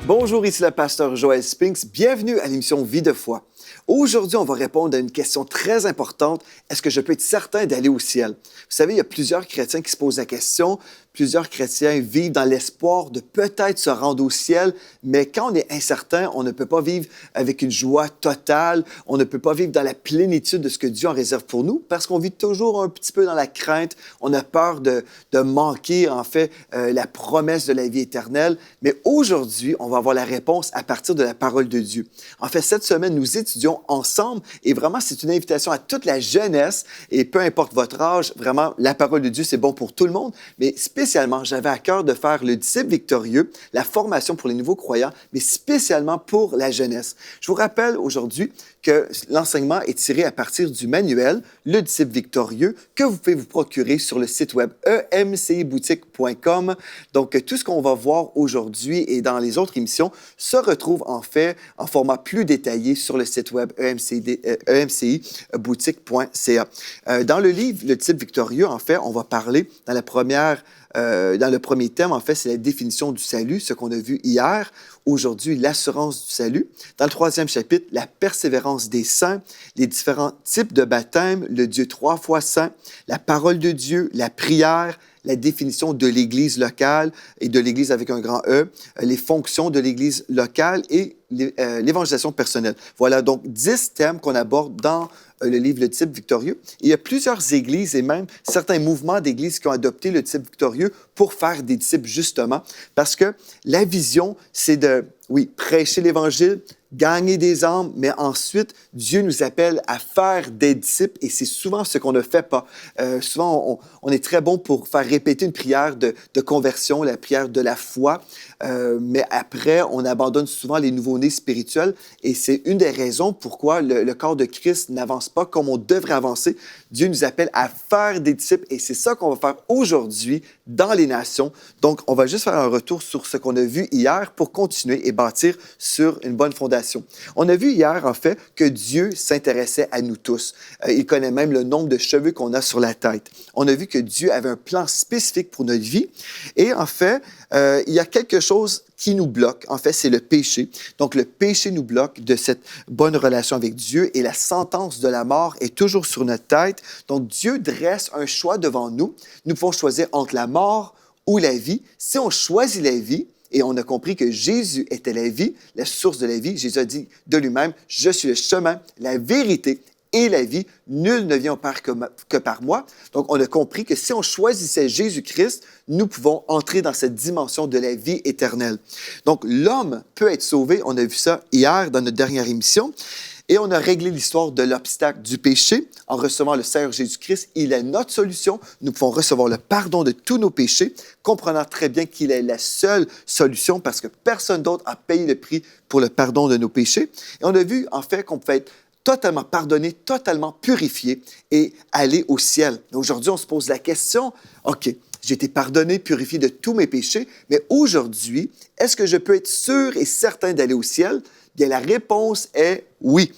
Bonjour, ici le pasteur Joël Spinks. Bienvenue à l'émission Vie de foi. Aujourd'hui, on va répondre à une question très importante. Est-ce que je peux être certain d'aller au ciel? Vous savez, il y a plusieurs chrétiens qui se posent la question. Plusieurs chrétiens vivent dans l'espoir de peut-être se rendre au ciel, mais quand on est incertain, on ne peut pas vivre avec une joie totale. On ne peut pas vivre dans la plénitude de ce que Dieu en réserve pour nous parce qu'on vit toujours un petit peu dans la crainte. On a peur de manquer, en fait, la promesse de la vie éternelle. Mais aujourd'hui, on va avoir la réponse à partir de la parole de Dieu. En fait, cette semaine, nous étudions ensemble et vraiment, c'est une invitation à toute la jeunesse et peu importe votre âge, vraiment, la parole de Dieu, c'est bon pour tout le monde, mais spécialement, j'avais à cœur de faire le disciple victorieux, la formation pour les nouveaux croyants, mais spécialement pour la jeunesse. Je vous rappelle aujourd'hui que l'enseignement est tiré à partir du manuel Le disciple victorieux que vous pouvez vous procurer sur le site web emciboutique.com. Donc, tout ce qu'on va voir aujourd'hui et dans les autres émissions se retrouve en fait en format plus détaillé sur le site web emciboutique.ca. Dans le livre Le disciple victorieux, en fait, on va parler dans le premier thème, en fait, c'est la définition du salut, ce qu'on a vu hier. Aujourd'hui, l'assurance du salut. Dans le troisième chapitre, la persévérance des saints, les différents types de baptême, le Dieu 3 fois saint, la parole de Dieu, la prière, la définition de l'Église locale et de l'Église avec un grand E, les fonctions de l'Église locale et l'évangélisation personnelle. Voilà donc 10 thèmes qu'on aborde dans le livre Le disciple victorieux. Et il y a plusieurs églises et même certains mouvements d'églises qui ont adopté le disciple victorieux pour faire des disciples justement, parce que la vision, c'est de, oui, prêcher l'Évangile, gagner des âmes, mais ensuite, Dieu nous appelle à faire des disciples et c'est souvent ce qu'on ne fait pas. Souvent, on est très bon pour faire répéter une prière de conversion, la prière de la foi, mais après, on abandonne souvent les nouveaux-nés spirituels et c'est une des raisons pourquoi le corps de Christ n'avance pas comme on devrait avancer. Dieu nous appelle à faire des disciples et c'est ça qu'on va faire aujourd'hui dans les nations. Donc, on va juste faire un retour sur ce qu'on a vu hier pour continuer et bâtir sur une bonne fondation. On a vu hier, en fait, que Dieu s'intéressait à nous tous. Il connaît même le nombre de cheveux qu'on a sur la tête. On a vu que Dieu avait un plan spécifique pour notre vie. Et en fait, il y a quelque chose qui nous bloque. En fait, c'est le péché. Donc, le péché nous bloque de cette bonne relation avec Dieu et la sentence de la mort est toujours sur notre tête. Donc, Dieu dresse un choix devant nous. Nous pouvons choisir entre la mort ou la vie. Si on choisit la vie, et on a compris que Jésus était la vie, la source de la vie. Jésus a dit de lui-même, « Je suis le chemin, la vérité et la vie. Nul ne vient au Père que par moi. » Donc, on a compris que si on choisissait Jésus-Christ, nous pouvons entrer dans cette dimension de la vie éternelle. Donc, l'homme peut être sauvé. On a vu ça hier dans notre dernière émission. Et on a réglé l'histoire de l'obstacle du péché en recevant le Seigneur Jésus-Christ. Il est notre solution. Nous pouvons recevoir le pardon de tous nos péchés, comprenant très bien qu'il est la seule solution parce que personne d'autre a payé le prix pour le pardon de nos péchés. Et on a vu, en fait, qu'on pouvait être totalement pardonné, totalement purifié et aller au ciel. Aujourd'hui, on se pose la question, OK, j'ai été pardonné, purifié de tous mes péchés, mais aujourd'hui, est-ce que je peux être sûr et certain d'aller au ciel? Bien, la réponse est oui.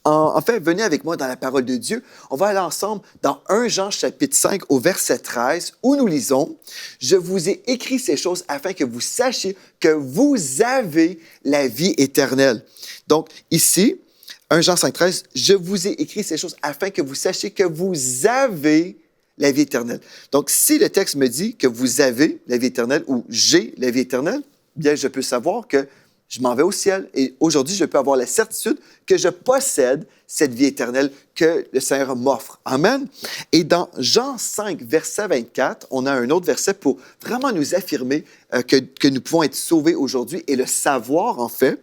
En fait, venez avec moi dans la parole de Dieu. On va aller ensemble dans 1 Jean chapitre 5 au verset 13 où nous lisons « Je vous ai écrit ces choses afin que vous sachiez que vous avez la vie éternelle. » Donc ici, 1 Jean 5, 13, « Je vous ai écrit ces choses afin que vous sachiez que vous avez la vie éternelle. » Donc si le texte me dit que vous avez la vie éternelle ou « j'ai la vie éternelle », bien je peux savoir que je m'en vais au ciel et aujourd'hui, je peux avoir la certitude que je possède cette vie éternelle que le Seigneur m'offre. Amen. Et dans Jean 5, verset 24, on a un autre verset pour vraiment nous affirmer que nous pouvons être sauvés aujourd'hui et le savoir, en fait.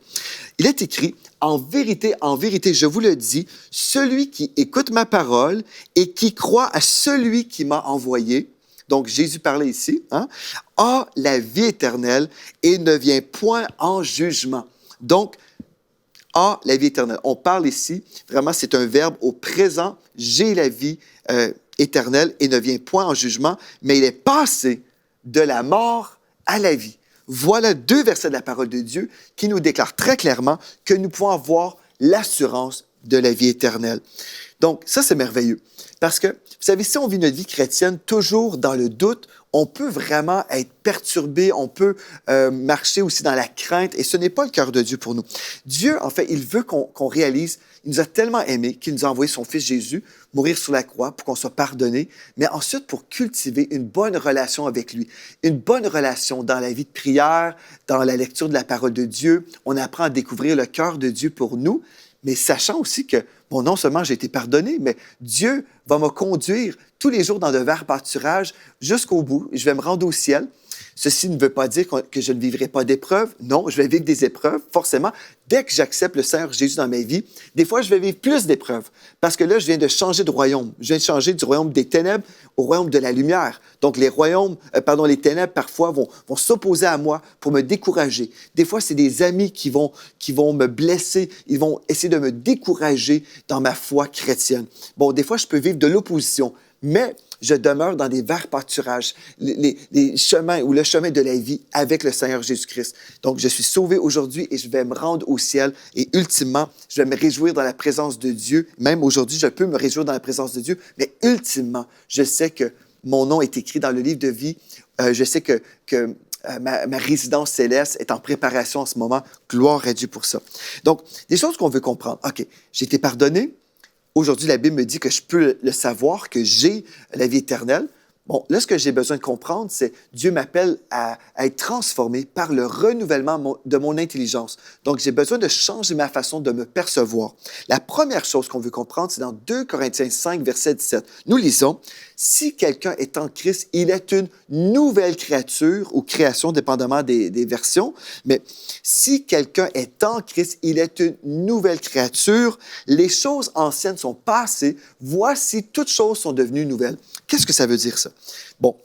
Il est écrit, en vérité, je vous le dis, celui qui écoute ma parole et qui croit à celui qui m'a envoyé, donc Jésus parlait ici, a la vie éternelle et ne vient point en jugement. Donc, a la vie éternelle. On parle ici, vraiment, c'est un verbe au présent, j'ai la vie éternelle et ne vient point en jugement, mais il est passé de la mort à la vie. Voilà 2 versets de la parole de Dieu qui nous déclarent très clairement que nous pouvons avoir l'assurance de la vie éternelle. Donc, ça, c'est merveilleux. Parce que, vous savez, si on vit notre vie chrétienne toujours dans le doute on peut vraiment être perturbé, on peut marcher aussi dans la crainte, et ce n'est pas le cœur de Dieu pour nous. Dieu, en fait, il veut qu'on réalise, il nous a tellement aimés qu'il nous a envoyé son Fils Jésus mourir sur la croix pour qu'on soit pardonné, mais ensuite pour cultiver une bonne relation avec lui, une bonne relation dans la vie de prière, dans la lecture de la parole de Dieu. On apprend à découvrir le cœur de Dieu pour nous, mais sachant aussi que, bon, non seulement j'ai été pardonné, mais Dieu va me conduire tous les jours dans de verts pâturages jusqu'au bout. Je vais me rendre au ciel. Ceci ne veut pas dire que je ne vivrai pas d'épreuves. Non, je vais vivre des épreuves, forcément. Dès que j'accepte le Seigneur Jésus dans ma vie, des fois, je vais vivre plus d'épreuves. Parce que là, je viens de changer de royaume. Je viens de changer du royaume des ténèbres au royaume de la lumière. Donc, les ténèbres, parfois, vont s'opposer à moi pour me décourager. Des fois, c'est des amis qui vont me blesser. Ils vont essayer de me décourager dans ma foi chrétienne. Bon, des fois, je peux vivre de l'opposition. Mais je demeure dans des verts pâturages, les chemins ou le chemin de la vie avec le Seigneur Jésus-Christ. Donc, je suis sauvé aujourd'hui et je vais me rendre au ciel. Et ultimement, je vais me réjouir dans la présence de Dieu. Même aujourd'hui, je peux me réjouir dans la présence de Dieu. Mais ultimement, je sais que mon nom est écrit dans le livre de vie. Je sais que ma résidence céleste est en préparation en ce moment. Gloire à Dieu pour ça. Donc, des choses qu'on veut comprendre. OK, j'ai été pardonné. Aujourd'hui, la Bible me dit que je peux le savoir, que j'ai la vie éternelle. Bon, là, ce que j'ai besoin de comprendre, c'est Dieu m'appelle à être transformé par le renouvellement de mon intelligence. Donc, j'ai besoin de changer ma façon de me percevoir. La première chose qu'on veut comprendre, c'est dans 2 Corinthiens 5, verset 17. Nous lisons, « Si quelqu'un est en Christ, il est une nouvelle créature, ou création, dépendamment des versions, mais si quelqu'un est en Christ, il est une nouvelle créature. Les choses anciennes sont passées. Voici, toutes choses sont devenues nouvelles. » Qu'est-ce que ça veut dire, ça? Bon,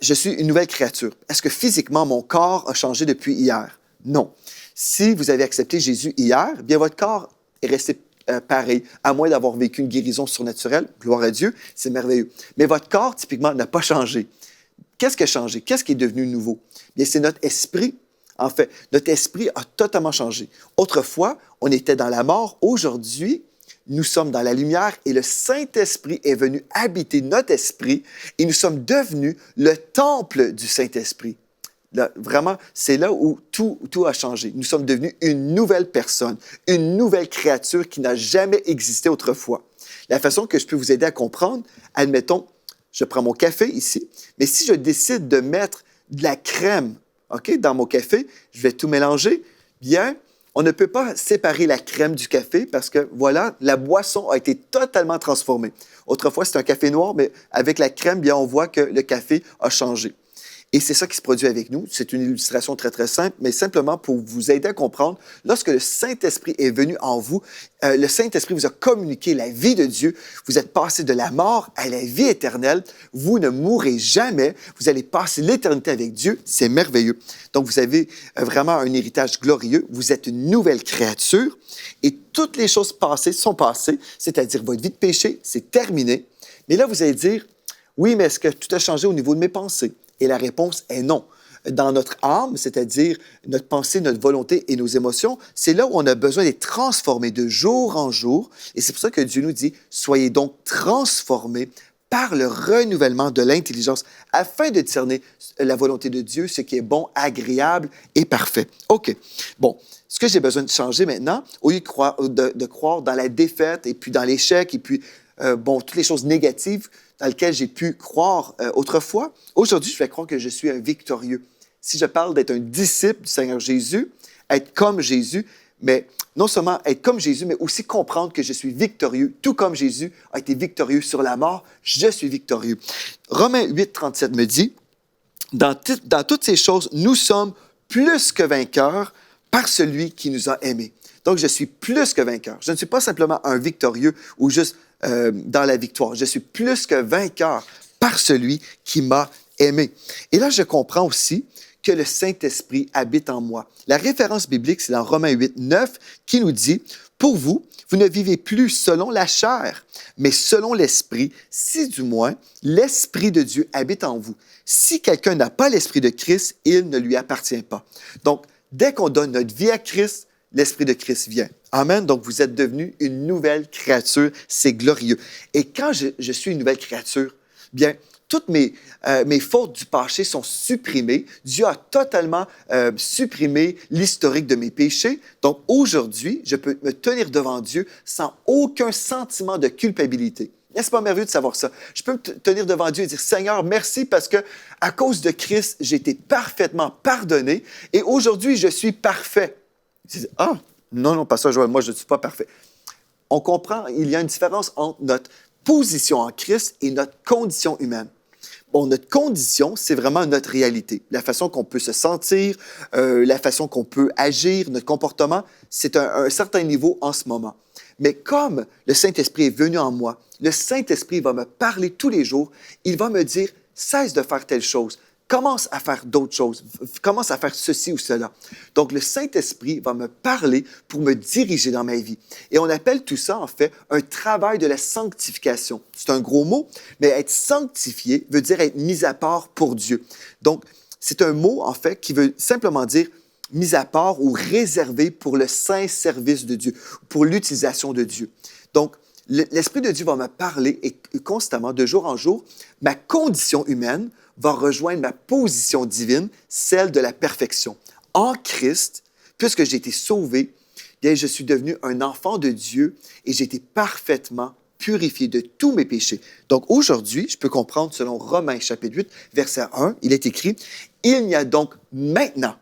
je suis une nouvelle créature. Est-ce que physiquement, mon corps a changé depuis hier? Non. Si vous avez accepté Jésus hier, bien votre corps est resté pareil, à moins d'avoir vécu une guérison surnaturelle. Gloire à Dieu, c'est merveilleux. Mais votre corps, typiquement, n'a pas changé. Qu'est-ce qui a changé? Qu'est-ce qui est devenu nouveau? Bien, c'est notre esprit. En fait, notre esprit a totalement changé. Autrefois, on était dans la mort. Aujourd'hui, nous sommes dans la lumière et le Saint-Esprit est venu habiter notre esprit et nous sommes devenus le temple du Saint-Esprit. Là, vraiment, c'est là où tout a changé. Nous sommes devenus une nouvelle personne, une nouvelle créature qui n'a jamais existé autrefois. La façon que je peux vous aider à comprendre, admettons, je prends mon café ici, mais si je décide de mettre de la crème, dans mon café, je vais tout mélanger, bien, on ne peut pas séparer la crème du café parce que, voilà, la boisson a été totalement transformée. Autrefois, c'était un café noir, mais avec la crème, bien, on voit que le café a changé. Et c'est ça qui se produit avec nous. C'est une illustration très, très simple, mais simplement pour vous aider à comprendre, lorsque le Saint-Esprit est venu en vous, le Saint-Esprit vous a communiqué la vie de Dieu. Vous êtes passé de la mort à la vie éternelle. Vous ne mourrez jamais. Vous allez passer l'éternité avec Dieu. C'est merveilleux. Donc, vous avez vraiment un héritage glorieux. Vous êtes une nouvelle créature et toutes les choses passées sont passées, c'est-à-dire votre vie de péché, c'est terminé. Mais là, vous allez dire, oui, mais est-ce que tout a changé au niveau de mes pensées? Et la réponse est non. Dans notre âme, c'est-à-dire notre pensée, notre volonté et nos émotions, c'est là où on a besoin d'être transformés de jour en jour. Et c'est pour ça que Dieu nous dit, soyez donc transformés par le renouvellement de l'intelligence afin de discerner la volonté de Dieu, ce qui est bon, agréable et parfait. OK. Bon, ce que j'ai besoin de changer maintenant, au lieu de croire dans la défaite et puis dans l'échec et puis, toutes les choses négatives dans lesquelles j'ai pu croire autrefois, aujourd'hui, je vais croire que je suis un victorieux. Si je parle d'être un disciple du Seigneur Jésus, être comme Jésus, mais non seulement être comme Jésus, mais aussi comprendre que je suis victorieux, tout comme Jésus a été victorieux sur la mort, je suis victorieux. Romains 8, 37 me dit, dans toutes ces choses, nous sommes plus que vainqueurs par celui qui nous a aimés. Donc, je suis plus que vainqueur. Je ne suis pas simplement un victorieux ou juste dans la victoire. Je suis plus que vainqueur par celui qui m'a aimé. Et là, je comprends aussi que le Saint-Esprit habite en moi. La référence biblique, c'est dans Romains 8, 9, qui nous dit, « Pour vous, vous ne vivez plus selon la chair, mais selon l'Esprit, si du moins l'Esprit de Dieu habite en vous. Si quelqu'un n'a pas l'Esprit de Christ, il ne lui appartient pas. » Donc, dès qu'on donne notre vie à Christ, l'Esprit de Christ vient. Amen. Donc, vous êtes devenu une nouvelle créature. C'est glorieux. Et quand je suis une nouvelle créature, bien, toutes mes fautes du passé sont supprimées. Dieu a totalement supprimé l'historique de mes péchés. Donc aujourd'hui, je peux me tenir devant Dieu sans aucun sentiment de culpabilité. N'est-ce pas merveilleux de savoir ça? Je peux me tenir devant Dieu et dire, Seigneur, merci parce que à cause de Christ, j'ai été parfaitement pardonné et aujourd'hui, je suis parfait. Ah, non, pasteur Joël, moi, je ne suis pas parfait. On comprend, il y a une différence entre notre position en Christ et notre condition humaine. Bon, notre condition, c'est vraiment notre réalité. La façon qu'on peut se sentir, la façon qu'on peut agir, notre comportement, c'est un certain niveau en ce moment. Mais comme le Saint-Esprit est venu en moi, le Saint-Esprit va me parler tous les jours, il va me dire, cesse de faire telle chose, commence à faire d'autres choses, commence à faire ceci ou cela. Donc, le Saint-Esprit va me parler pour me diriger dans ma vie. Et on appelle tout ça, en fait, un travail de la sanctification. C'est un gros mot, mais être sanctifié veut dire être mis à part pour Dieu. Donc, c'est un mot, en fait, qui veut simplement dire mis à part ou réservé pour le saint service de Dieu, pour l'utilisation de Dieu. Donc, l'Esprit de Dieu va me parler et constamment, de jour en jour, ma condition humaine va rejoindre ma position divine, celle de la perfection. En Christ, puisque j'ai été sauvé, bien, je suis devenu un enfant de Dieu et j'ai été parfaitement purifié de tous mes péchés. Donc aujourd'hui, je peux comprendre selon Romains chapitre 8, verset 1, il est écrit, « Il n'y a donc maintenant,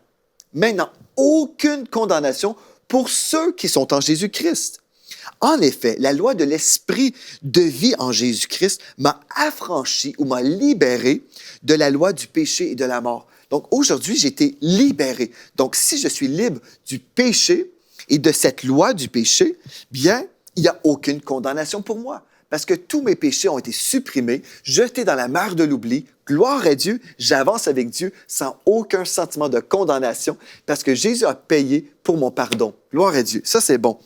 aucune condamnation pour ceux qui sont en Jésus-Christ. » En effet, la loi de l'Esprit de vie en Jésus-Christ m'a affranchi ou m'a libéré de la loi du péché et de la mort. Donc aujourd'hui, j'ai été libéré. Donc si je suis libre du péché et de cette loi du péché, bien, il n'y a aucune condamnation pour moi. Parce que tous mes péchés ont été supprimés, jetés dans la mer de l'oubli. Gloire à Dieu, j'avance avec Dieu sans aucun sentiment de condamnation parce que Jésus a payé pour mon pardon. Gloire à Dieu, ça c'est bon.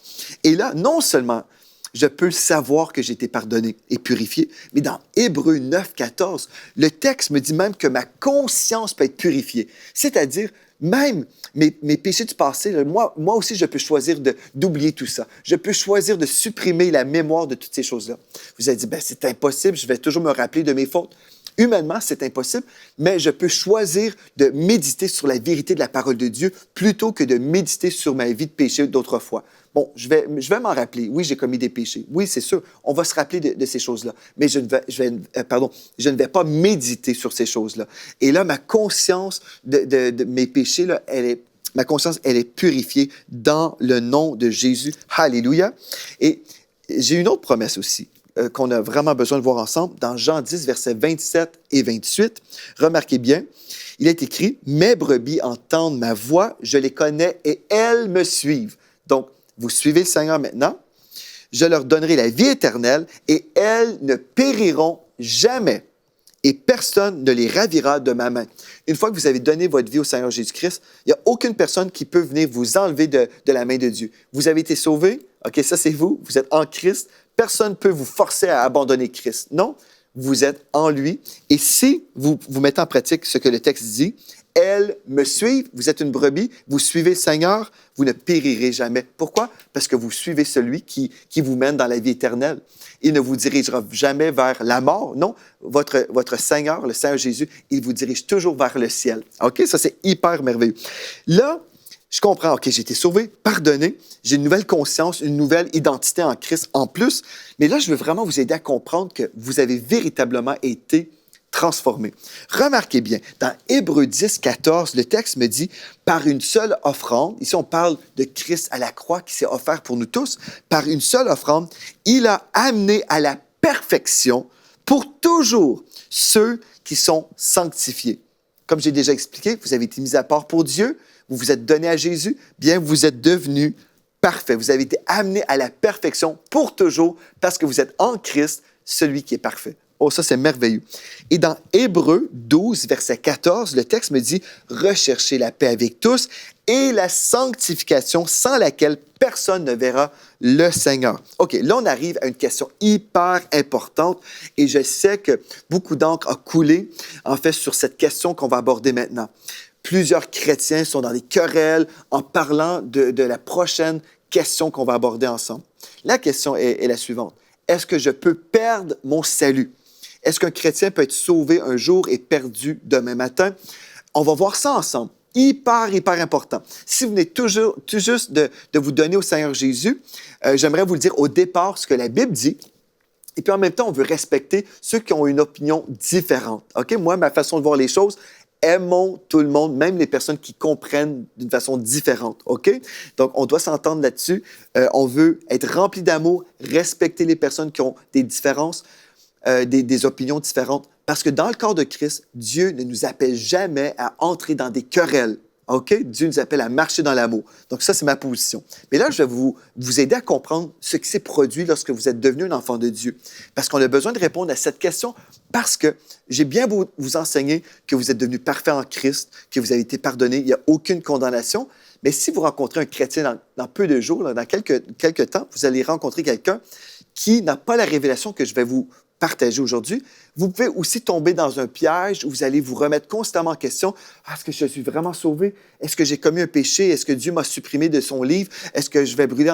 Et là, non seulement je peux savoir que j'ai été pardonné et purifié, mais dans Hébreux 9, 14, le texte me dit même que ma conscience peut être purifiée. C'est-à-dire, même mes péchés du passé, là, moi aussi, je peux choisir d'oublier tout ça. Je peux choisir de supprimer la mémoire de toutes ces choses-là. Vous avez dit, ben, c'est impossible, je vais toujours me rappeler de mes fautes. Humainement, c'est impossible, mais je peux choisir de méditer sur la vérité de la parole de Dieu plutôt que de méditer sur ma vie de péché d'autrefois. Bon, je vais m'en rappeler. Oui, j'ai commis des péchés. Oui, c'est sûr, on va se rappeler de ces choses-là. Mais je ne vais pas méditer sur ces choses-là. Et là, ma conscience de mes péchés, là, ma conscience, elle est purifiée dans le nom de Jésus. Alléluia. Et j'ai une autre promesse aussi qu'on a vraiment besoin de voir ensemble. Dans Jean 10, versets 27 et 28, remarquez bien, il est écrit « Mes brebis entendent ma voix, je les connais et elles me suivent. » Donc, vous suivez le Seigneur maintenant, je leur donnerai la vie éternelle et elles ne périront jamais et personne ne les ravira de ma main. Une fois que vous avez donné votre vie au Seigneur Jésus-Christ, il n'y a aucune personne qui peut venir vous enlever de la main de Dieu. Vous avez été sauvé, OK, ça c'est vous êtes en Christ, personne ne peut vous forcer à abandonner Christ. Non, vous êtes en lui et si vous mettez en pratique ce que le texte dit, elles me suivent, vous êtes une brebis, vous suivez le Seigneur, vous ne périrez jamais. Pourquoi? Parce que vous suivez celui qui vous mène dans la vie éternelle. Il ne vous dirigera jamais vers la mort. Non, votre Seigneur, le Seigneur Jésus, il vous dirige toujours vers le ciel. OK? Ça, c'est hyper merveilleux. Là, je comprends, OK, j'ai été sauvé, pardonné, j'ai une nouvelle conscience, une nouvelle identité en Christ en plus. Mais là, je veux vraiment vous aider à comprendre que vous avez véritablement été transformé. Remarquez bien, dans Hébreux 10, 14, le texte me dit, par une seule offrande, ici on parle de Christ à la croix qui s'est offert pour nous tous, par une seule offrande, il a amené à la perfection pour toujours ceux qui sont sanctifiés. Comme j'ai déjà expliqué, vous avez été mis à part pour Dieu, vous vous êtes donné à Jésus, bien vous êtes devenu parfait. Vous avez été amené à la perfection pour toujours parce que vous êtes en Christ, celui qui est parfait. Oh, ça, c'est merveilleux. Et dans Hébreux 12, verset 14, le texte me dit « Recherchez la paix avec tous et la sanctification sans laquelle personne ne verra le Seigneur. » OK, là, on arrive à une question hyper importante et je sais que beaucoup d'encre a coulé, en fait, sur cette question qu'on va aborder maintenant. Plusieurs chrétiens sont dans des querelles en parlant de la prochaine question qu'on va aborder ensemble. La question est la suivante. Est-ce que je peux perdre mon salut? Est-ce qu'un chrétien peut être sauvé un jour et perdu demain matin? On va voir ça ensemble. Hyper important. Si vous venez tout juste de vous donner au Seigneur Jésus, j'aimerais vous le dire au départ ce que la Bible dit. Et puis en même temps, on veut respecter ceux qui ont une opinion différente. OK? Moi, ma façon de voir les choses, aimons tout le monde, même les personnes qui comprennent d'une façon différente. OK? Donc, on doit s'entendre là-dessus. On veut être rempli d'amour, respecter les personnes qui ont des différences, des opinions différentes. Parce que dans le corps de Christ, Dieu ne nous appelle jamais à entrer dans des querelles. OK? Dieu nous appelle à marcher dans l'amour. Donc ça, c'est ma position. Mais là, je vais vous aider à comprendre ce qui s'est produit lorsque vous êtes devenu un enfant de Dieu. Parce qu'on a besoin de répondre à cette question parce que j'ai bien beau vous enseigner que vous êtes devenu parfait en Christ, que vous avez été pardonné, il n'y a aucune condamnation. Mais si vous rencontrez un chrétien dans peu de jours, dans quelques temps, vous allez rencontrer quelqu'un qui n'a pas la révélation que je vais vous partager aujourd'hui. Vous pouvez aussi tomber dans un piège où vous allez vous remettre constamment en question. Est-ce que je suis vraiment sauvé? Est-ce que j'ai commis un péché? Est-ce que Dieu m'a supprimé de son livre? Est-ce que je vais brûler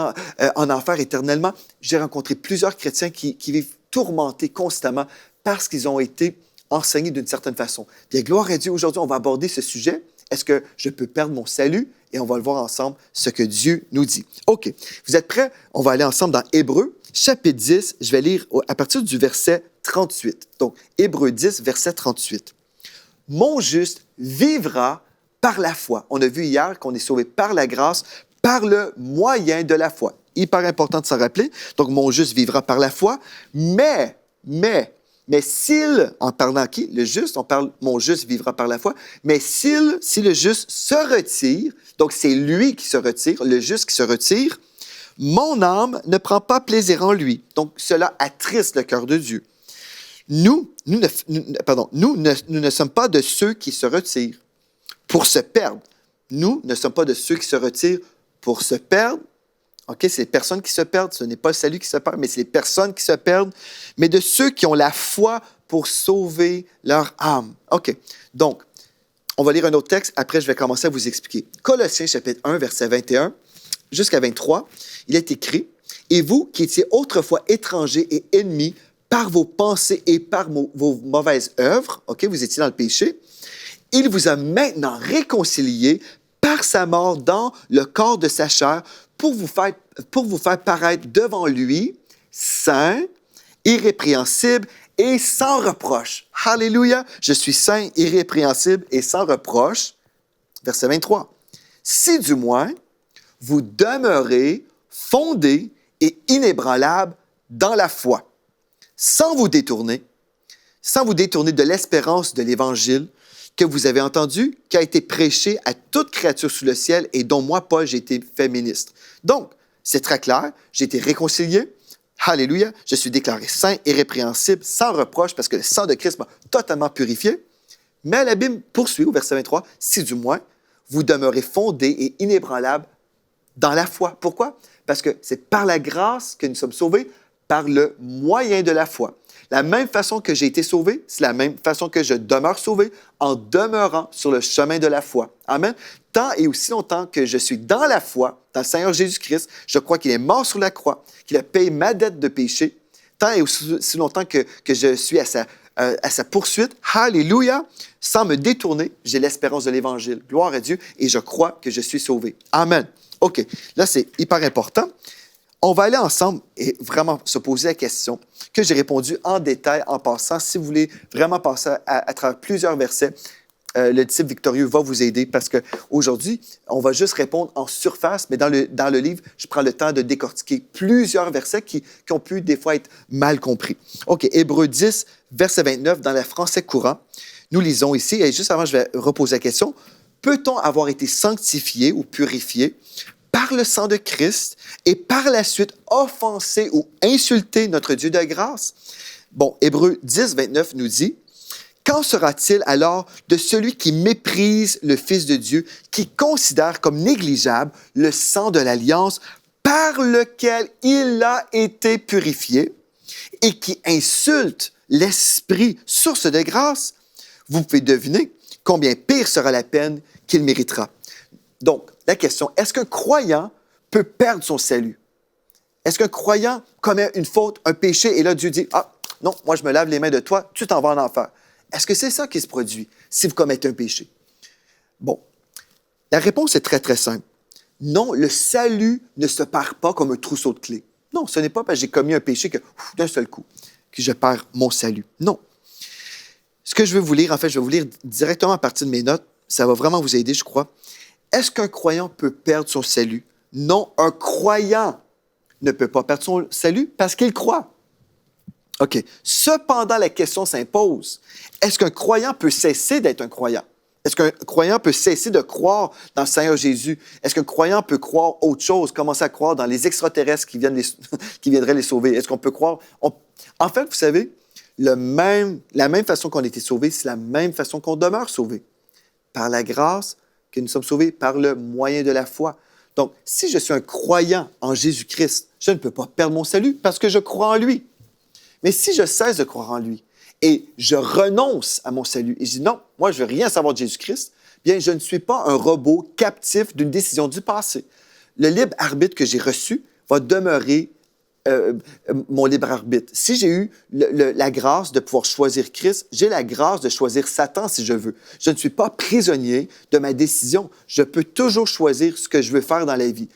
en enfer éternellement? J'ai rencontré plusieurs chrétiens qui vivent tourmentés constamment parce qu'ils ont été enseignés d'une certaine façon. Bien, gloire à Dieu, aujourd'hui, on va aborder ce sujet. Est-ce que je peux perdre mon salut? Et on va le voir ensemble, ce que Dieu nous dit. OK, vous êtes prêts? On va aller ensemble dans Hébreux, chapitre 10. Je vais lire à partir du verset 38. Donc, Hébreux 10, verset 38. « Mon juste vivra par la foi. » On a vu hier qu'on est sauvé par la grâce, par le moyen de la foi. Hyper important de s'en rappeler. Donc, mon juste vivra par la foi, mais s'il, en parlant qui? Le juste, on parle, mon juste vivra par la foi, mais si le juste se retire, donc c'est lui qui se retire, le juste qui se retire, mon âme ne prend pas plaisir en lui. Donc, cela attriste le cœur de Dieu. Nous ne sommes pas de ceux qui se retirent pour se perdre. Nous ne sommes pas de ceux qui se retirent pour se perdre. OK, c'est les personnes qui se perdent. Ce n'est pas le salut qui se perd, mais c'est les personnes qui se perdent. Mais de ceux qui ont la foi pour sauver leur âme. OK, donc, on va lire un autre texte. Après, je vais commencer à vous expliquer. Colossiens, chapitre 1, verset 21 jusqu'à 23, il est écrit « Et vous qui étiez autrefois étrangers et ennemis par vos pensées et par vos mauvaises œuvres, OK, vous étiez dans le péché, il vous a maintenant réconciliés par sa mort dans le corps de sa chair pour vous faire paraître devant lui saint, irrépréhensible et sans reproche. » Alléluia! Je suis saint, irrépréhensible et sans reproche. Verset 23. « Si du moins vous demeurez fondés et inébranlables dans la foi, sans vous détourner de l'espérance de l'Évangile que vous avez entendu, qui a été prêché à toute créature sous le ciel et dont moi, Paul, j'ai été fait ministre. » Donc, c'est très clair, j'ai été réconcilié. Alléluia, je suis déclaré saint, irrépréhensible, sans reproche, parce que le sang de Christ m'a totalement purifié. Mais la Bible poursuit au verset 23, « Si du moins vous demeurez fondés et inébranlables dans la foi. » Pourquoi? Parce que c'est par la grâce que nous sommes sauvés, par le moyen de la foi. La même façon que j'ai été sauvé, c'est la même façon que je demeure sauvé en demeurant sur le chemin de la foi. Amen. Tant et aussi longtemps que je suis dans la foi, dans le Seigneur Jésus-Christ, je crois qu'il est mort sur la croix, qu'il a payé ma dette de péché, tant et aussi longtemps que je suis à sa poursuite, alléluia, sans me détourner, j'ai l'espérance de l'Évangile. Gloire à Dieu, et je crois que je suis sauvé. Amen. OK, là, c'est hyper important. On va aller ensemble et vraiment se poser la question que j'ai répondu en détail en passant. Si vous voulez vraiment passer à travers plusieurs versets, le disciple victorieux va vous aider parce qu'aujourd'hui, on va juste répondre en surface, mais dans le livre, je prends le temps de décortiquer plusieurs versets qui ont pu des fois être mal compris. OK, Hébreux 10, verset 29, dans le français courant, nous lisons ici, et juste avant, je vais reposer la question, peut-on avoir été sanctifié ou purifié par le sang de Christ et par la suite offenser ou insulter notre Dieu de grâce? Bon, Hébreux 10, 29 nous dit, « Qu'en sera-t-il alors de celui qui méprise le Fils de Dieu, qui considère comme négligeable le sang de l'Alliance par lequel il a été purifié et qui insulte l'Esprit, source de grâce? Vous pouvez deviner combien pire sera la peine qu'il méritera. » Donc, la question, est-ce qu'un croyant peut perdre son salut? Est-ce qu'un croyant commet une faute, un péché, et là, Dieu dit, « Ah, non, moi je me lave les mains de toi, tu t'en vas en enfer. Est-ce que c'est ça qui se produit si vous commettez un péché? Bon, la réponse est très, très simple. Non, le salut ne se perd pas comme un trousseau de clés. Non, ce n'est pas parce que j'ai commis un péché que, d'un seul coup, que je perds mon salut. Non. Ce que je veux vous lire, en fait, je vais vous lire directement à partir de mes notes. Ça va vraiment vous aider, je crois. Est-ce qu'un croyant peut perdre son salut? Non, un croyant ne peut pas perdre son salut parce qu'il croit. OK. Cependant, la question s'impose. Est-ce qu'un croyant peut cesser d'être un croyant? Est-ce qu'un croyant peut cesser de croire dans le Seigneur Jésus? Est-ce qu'un croyant peut croire autre chose, commencer à croire dans les extraterrestres qui viendraient les sauver? Est-ce qu'on peut croire... En fait, vous savez, la même façon qu'on a été sauvé, c'est la même façon qu'on demeure sauvé. Par la grâce que nous sommes sauvés, par le moyen de la foi. Donc, si je suis un croyant en Jésus-Christ, je ne peux pas perdre mon salut parce que je crois en lui. Mais si je cesse de croire en lui et je renonce à mon salut et je dis non, moi je ne veux rien savoir de Jésus-Christ, bien je ne suis pas un robot captif d'une décision du passé. Le libre arbitre que j'ai reçu va demeurer mon libre arbitre. Si j'ai eu la grâce de pouvoir choisir Christ, j'ai la grâce de choisir Satan si je veux. Je ne suis pas prisonnier de ma décision. Je peux toujours choisir ce que je veux faire dans la vie.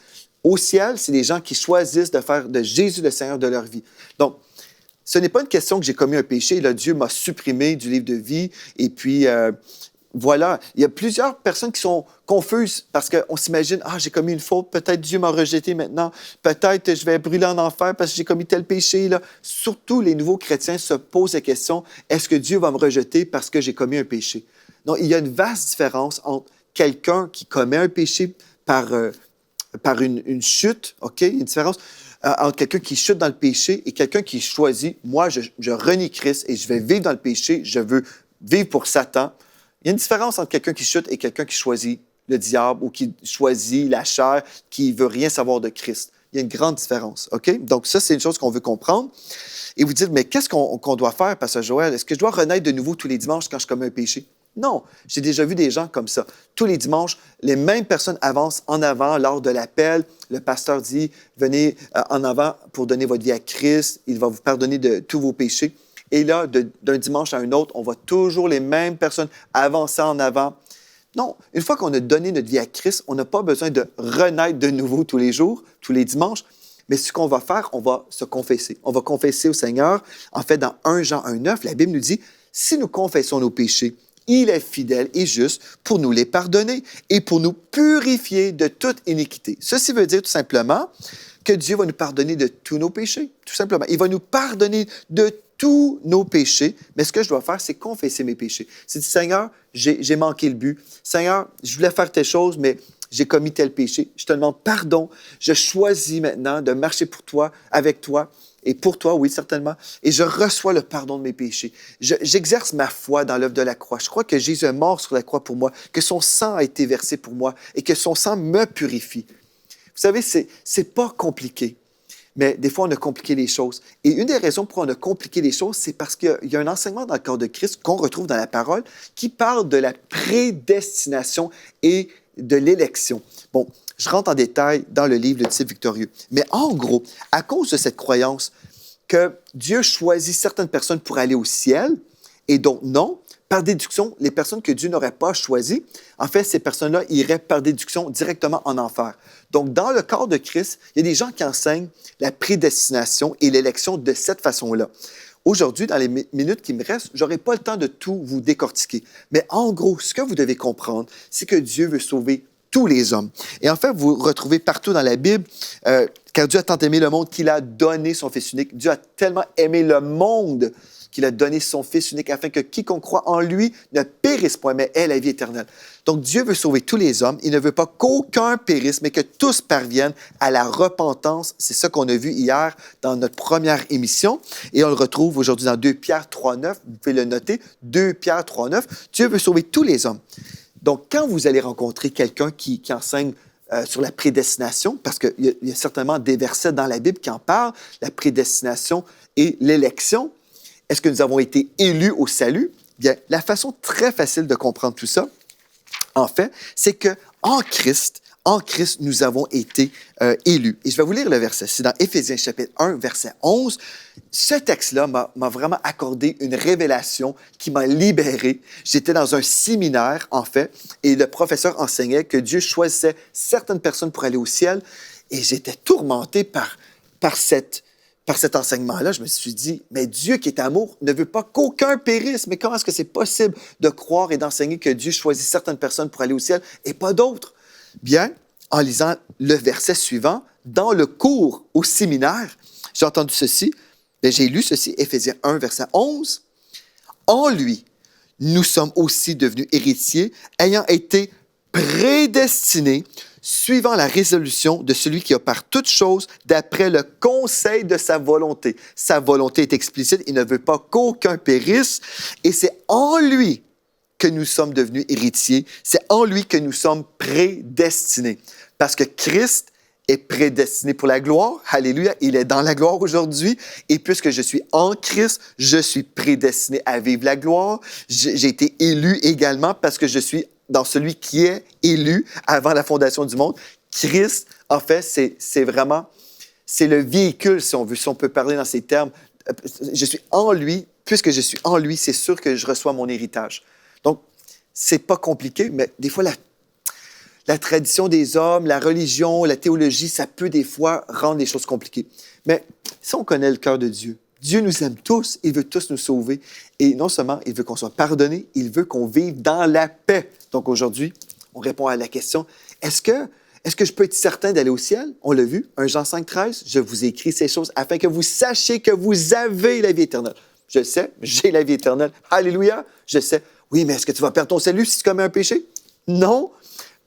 Au ciel, c'est les gens qui choisissent de faire de Jésus le Seigneur de leur vie. Donc, ce n'est pas une question que j'ai commis un péché. Là, Dieu m'a supprimé du livre de vie. Et puis, voilà, il y a plusieurs personnes qui sont confuses parce qu'on s'imagine, ah, j'ai commis une faute, peut-être Dieu m'a rejeté maintenant, peut-être je vais brûler en enfer parce que j'ai commis tel péché. Là. Surtout, les nouveaux chrétiens se posent la question, est-ce que Dieu va me rejeter parce que j'ai commis un péché? Non, il y a une vaste différence entre quelqu'un qui commet un péché par une chute, OK? Il y a une différence entre quelqu'un qui chute dans le péché et quelqu'un qui choisit, moi, je renie Christ et je vais vivre dans le péché, je veux vivre pour Satan. Il y a une différence entre quelqu'un qui chute et quelqu'un qui choisit le diable ou qui choisit la chair, qui ne veut rien savoir de Christ. Il y a une grande différence, OK? Donc ça, c'est une chose qu'on veut comprendre. Et vous dites, mais qu'est-ce qu'on doit faire, Pasteur Joël? Est-ce que je dois renaître de nouveau tous les dimanches quand je commets un péché? Non, j'ai déjà vu des gens comme ça. Tous les dimanches, les mêmes personnes avancent en avant lors de l'appel. Le pasteur dit, venez en avant pour donner votre vie à Christ. Il va vous pardonner de tous vos péchés. Et là, d'un dimanche à un autre, on voit toujours les mêmes personnes avancer en avant. Non, une fois qu'on a donné notre vie à Christ, on n'a pas besoin de renaître de nouveau tous les jours, tous les dimanches. Mais ce qu'on va faire, on va se confesser. On va confesser au Seigneur. En fait, dans 1 Jean 1,9, la Bible nous dit, si nous confessons nos péchés, il est fidèle et juste pour nous les pardonner et pour nous purifier de toute iniquité. Ceci veut dire tout simplement que Dieu va nous pardonner de tous nos péchés, tout simplement. Il va nous pardonner de tous nos péchés, mais ce que je dois faire, c'est confesser mes péchés. C'est dire, Seigneur, j'ai manqué le but. Seigneur, je voulais faire telle chose, mais j'ai commis tel péché. Je te demande pardon. Je choisis maintenant de marcher pour toi, avec toi. Et pour toi, oui, certainement. Et je reçois le pardon de mes péchés. J'exerce ma foi dans l'œuvre de la croix. Je crois que Jésus est mort sur la croix pour moi, que son sang a été versé pour moi et que son sang me purifie. Vous savez, c'est pas compliqué. Mais des fois, on a compliqué les choses. Et une des raisons pour on a compliqué les choses, c'est parce qu'il y a un enseignement dans le corps de Christ qu'on retrouve dans la parole qui parle de la prédestination et de l'élection. Bon, je rentre en détail dans le livre Le Disciple victorieux. Mais en gros, à cause de cette croyance que Dieu choisit certaines personnes pour aller au ciel et d'autres non, par déduction, les personnes que Dieu n'aurait pas choisies, en fait, ces personnes-là iraient par déduction directement en enfer. Donc, dans le corps de Christ, il y a des gens qui enseignent la prédestination et l'élection de cette façon-là. Aujourd'hui, dans les minutes qui me restent, je n'aurai pas le temps de tout vous décortiquer. Mais en gros, ce que vous devez comprendre, c'est que Dieu veut sauver tous les hommes. Et en fait, vous retrouvez partout dans la Bible, car Dieu a tant aimé le monde qu'il a donné son Fils unique. Dieu a tellement aimé le monde qu'il a donné son Fils unique afin que quiconque croit en lui ne périsse point, mais ait la vie éternelle. Donc, Dieu veut sauver tous les hommes. Il ne veut pas qu'aucun périsse, mais que tous parviennent à la repentance. C'est ça qu'on a vu hier dans notre première émission. Et on le retrouve aujourd'hui dans 2 Pierre 3,9. Vous pouvez le noter, 2 Pierre 3,9. Dieu veut sauver tous les hommes. Donc, quand vous allez rencontrer quelqu'un qui enseigne sur la prédestination, parce qu'il y a certainement des versets dans la Bible qui en parlent, la prédestination et l'élection, est-ce que nous avons été élus au salut? Bien, la façon très facile de comprendre tout ça, en fait, c'est que en Christ, nous avons été élus. Et je vais vous lire le verset. C'est dans Éphésiens chapitre 1, verset 11. Ce texte-là m'a vraiment accordé une révélation qui m'a libéré. J'étais dans un séminaire, en fait, et le professeur enseignait que Dieu choisissait certaines personnes pour aller au ciel. Et j'étais tourmenté par cet enseignement-là. Je me suis dit, mais Dieu qui est amour ne veut pas qu'aucun périsse. Mais comment est-ce que c'est possible de croire et d'enseigner que Dieu choisit certaines personnes pour aller au ciel et pas d'autres? Bien, en lisant le verset suivant, dans le cours au séminaire, j'ai entendu ceci, j'ai lu ceci, Éphésiens 1, verset 11. En lui, nous sommes aussi devenus héritiers, ayant été prédestinés, suivant la résolution de celui qui opère toutes choses d'après le conseil de sa volonté. Sa volonté est explicite, il ne veut pas qu'aucun périsse, et c'est en lui que nous sommes devenus héritiers, c'est en lui que nous sommes prédestinés. Parce que Christ est prédestiné pour la gloire. Alléluia, il est dans la gloire aujourd'hui. Et puisque je suis en Christ, je suis prédestiné à vivre la gloire. J'ai été élu également parce que je suis dans celui qui est élu avant la fondation du monde. Christ, en fait, c'est vraiment, c'est le véhicule, si on veut, si on peut parler dans ces termes. Je suis en lui. Puisque je suis en lui, c'est sûr que je reçois mon héritage. Donc, c'est pas compliqué, mais des fois, la tradition des hommes, la religion, la théologie, ça peut des fois rendre les choses compliquées. Mais si on connaît le cœur de Dieu, Dieu nous aime tous, il veut tous nous sauver. Et non seulement il veut qu'on soit pardonné, il veut qu'on vive dans la paix. Donc aujourd'hui, on répond à la question, est-ce que je peux être certain d'aller au ciel? On l'a vu, 1 Jean 5, 13, je vous ai écrit ces choses afin que vous sachiez que vous avez la vie éternelle. Je le sais, j'ai la vie éternelle. Alléluia, je sais. Oui, mais est-ce que tu vas perdre ton salut si tu commets un péché? Non,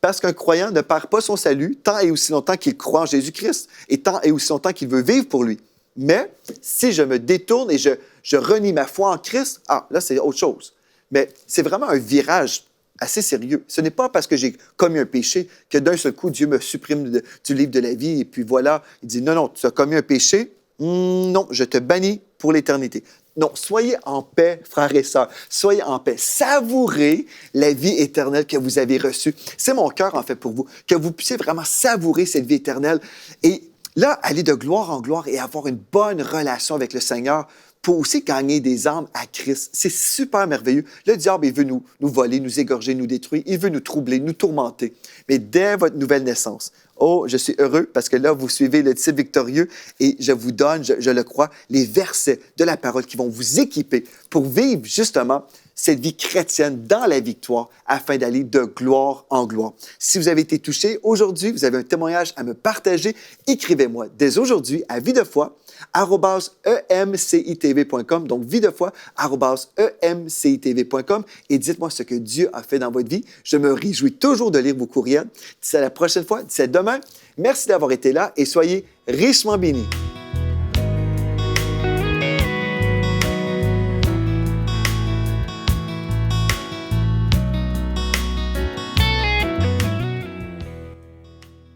parce qu'un croyant ne perd pas son salut tant et aussi longtemps qu'il croit en Jésus-Christ et tant et aussi longtemps qu'il veut vivre pour lui. Mais si je me détourne et je renie ma foi en Christ, là, c'est autre chose. Mais c'est vraiment un virage assez sérieux. Ce n'est pas parce que j'ai commis un péché que d'un seul coup, Dieu me supprime du livre de la vie et puis voilà, il dit non, tu as commis un péché, non, je te bannis pour l'éternité. Non, soyez en paix, frères et sœurs. Soyez en paix. Savourez la vie éternelle que vous avez reçue. C'est mon cœur, en fait, pour vous, que vous puissiez vraiment savourer cette vie éternelle. Et là, aller de gloire en gloire et avoir une bonne relation avec le Seigneur pour aussi gagner des âmes à Christ. C'est super merveilleux. Le diable, il veut nous voler, nous égorger, nous détruire. Il veut nous troubler, nous tourmenter. Mais dès votre nouvelle naissance, je suis heureux parce que là, vous suivez le disciple victorieux et je vous donne, je le crois, les versets de la parole qui vont vous équiper pour vivre justement cette vie chrétienne dans la victoire afin d'aller de gloire en gloire. Si vous avez été touché aujourd'hui, vous avez un témoignage à me partager, écrivez-moi dès aujourd'hui à videfoi@emcitv.com, donc videfoi@emcitv.com et dites-moi ce que Dieu a fait dans votre vie. Je me réjouis toujours de lire vos courriels. D'ici à la prochaine fois, d'ici à demain, merci d'avoir été là et soyez richement bénis.